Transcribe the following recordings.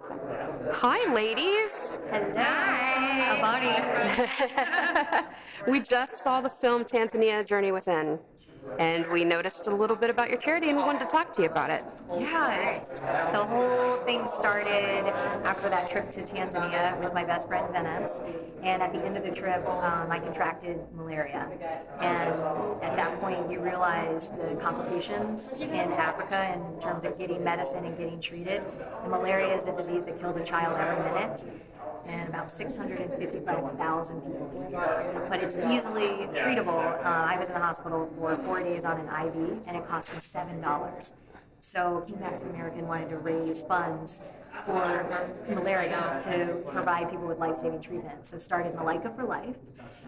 Hi, ladies. Hello. How are you? We just saw the film Tanzania Journey Within, and we noticed a little bit about your charity and we wanted to talk to you about it. Yeah, the whole thing started after that trip to Tanzania with my best friend Venice, and at the end of the trip, I contracted malaria. And at that point, you realize the complications in Africa in terms of getting medicine and getting treated. And malaria is a disease that kills a child every minute. And about 655,000 people a year. But it's easily treatable. I was in the hospital for 4 days on an IV, and it cost me $7. So came back to America and wanted to raise funds for malaria to provide people with life-saving treatment. So started Malaika for Life,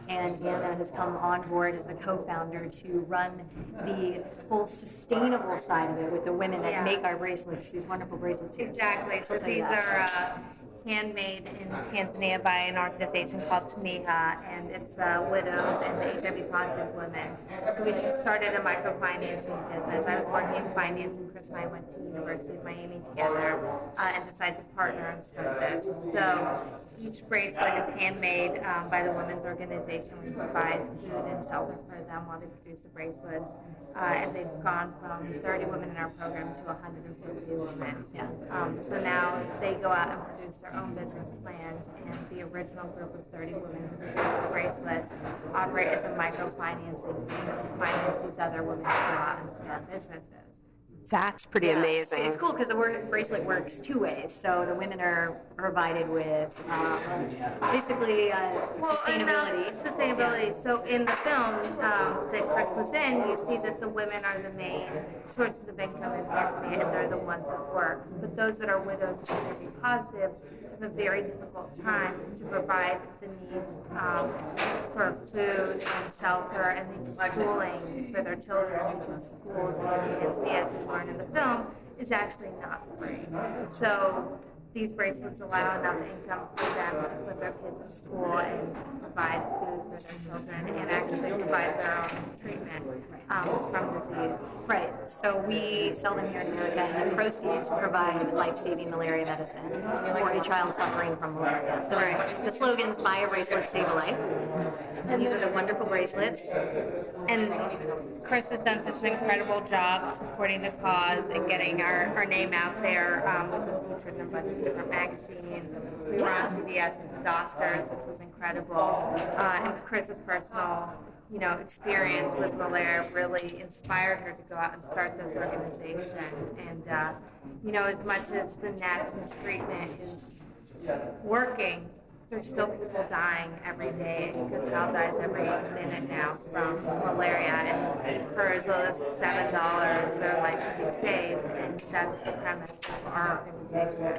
and Anna has come on board as the co-founder to run the whole sustainable side of it with the women that make our bracelets, these wonderful bracelets. Exactly. So these are handmade in Tanzania by an organization called Tamiha, and it's widows and HIV positive women. So we started a microfinancing business. I was working in finance, and Chris and I went to the University of Miami together and decided to partner and start this. So each bracelet is handmade by the women's organization. We provide food and shelter for them while they produce the bracelets. And they've gone from 30 women in our program to 150 women. So now they go out and produce their own business plans, and the original group of 30 women who produce the bracelets operate as a microfinancing to finance these other women to go out and start businesses. That's pretty amazing. It's cool because the bracelet works two ways. So the women are provided with basically sustainability. Sustainability. So in the film that Chris was in, you see that the women are the main sources of income in Tanzania, and they're the ones that work. But those that are widows and HIV positive have a very difficult time to provide the needs for food and shelter and then schooling for their children, because schools in Tanzania, as we learn in the film, is actually not free. So these bracelets allow enough income for them to put their kids in school and to provide food for their children and actually provide their own treatment from disease. Right. So we sell them here in America, and the proceeds provide life-saving malaria medicine for a child suffering from malaria. So the slogan's "Buy a bracelet, save a life." And these are the wonderful bracelets. And Chris has done such an incredible job supporting the cause and getting our name out there. We've been featured in a bunch of different magazines. We were on CBS as the Doctors, which was incredible. And Chris's personal experience with malaria really inspired her to go out and start this organization. And, as much as the nets and treatment is working, there's still people dying every day. A child dies every minute now from malaria, and for as low as $7, their life is saved, and that's the premise of our organization.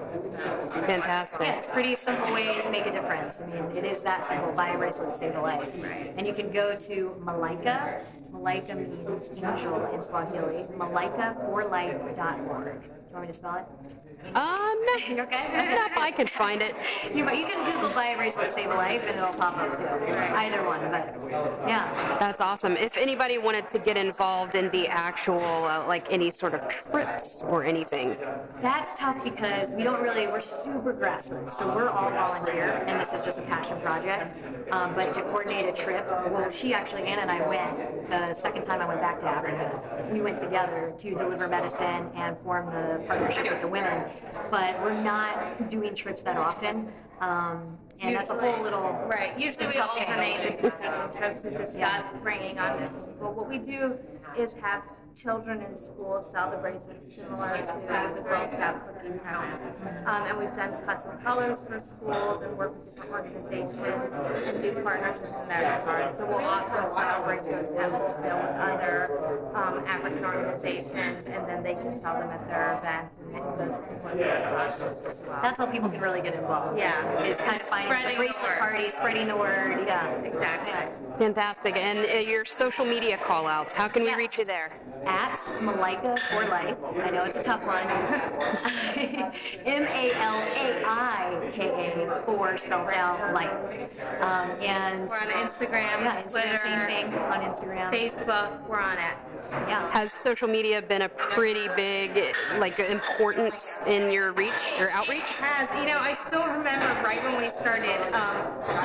So, Fantastic. Yeah, it's a pretty simple way to make a difference. I mean, it is that simple. Buy a bracelet, save a life. Right. And you can go to Malaika. Malaika means angel in Swahili. MalaikaForLife.org. Do you want me to spell it? You okay? I can find it. You can Google "buy a bracelet, save a life" and it'll pop up too. Either one, but yeah. That's awesome. If anybody wanted to get involved in the actual, like any sort of trips or anything. That's tough because we're super grassroots, so we're all volunteer, and this is just a passion project. But to coordinate a trip, Anna and I went the second time I went back to Africa. We went together to deliver medicine and form the partnership with the women, but we're not doing trips that often. And that's a whole little Usually we tough alternate between trips to discuss bringing on different people. What we do is have children in schools sell the bracelets similar to the Girl Scout cookie counters. And we've done custom colors for schools and work with different organizations and do partnerships in that regard. So we'll often sell bracelets and we'll sell with other African organizations, and then they can sell them at their events and those support their causes as well. That's how people can really get involved. Yeah. It's kind of finding the bracelet party, spreading the word. Yeah, Exactly. Fantastic. And your social media call outs, how can we reach you there? at Malaika for Life. I know it's a tough one. MALAIKA for spelled out life. And We're on Instagram, yeah, Instagram, Twitter, same thing on Instagram. Facebook. We're on it. Yeah. Has social media been a pretty big, like, importance in your reach, your outreach? It has. You know, I still remember right when we started,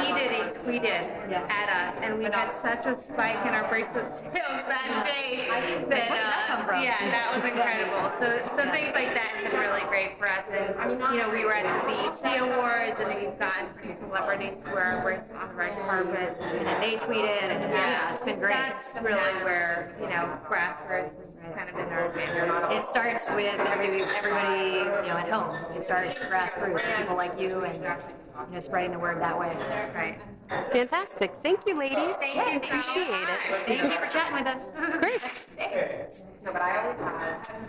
he tweeted at us, and we had such a spike in our bracelet sales that day Where did that come from? yeah, that was incredible. So things like that have been really great for us. And you know, we were at the BET Awards, and we've gotten some celebrities to wear our bracelet on the red carpets. And then they tweeted, and yeah, it's been great. That's really where, you know, grassroots has kind of been our favorite. It starts with everybody, you know, at home. It starts grassroots, with people like you, and you know, spreading the word that way. Right. Fantastic. Thank you, ladies. Thank you so Appreciate much. it. Thank you for chatting with us. Of course. So, but I always have.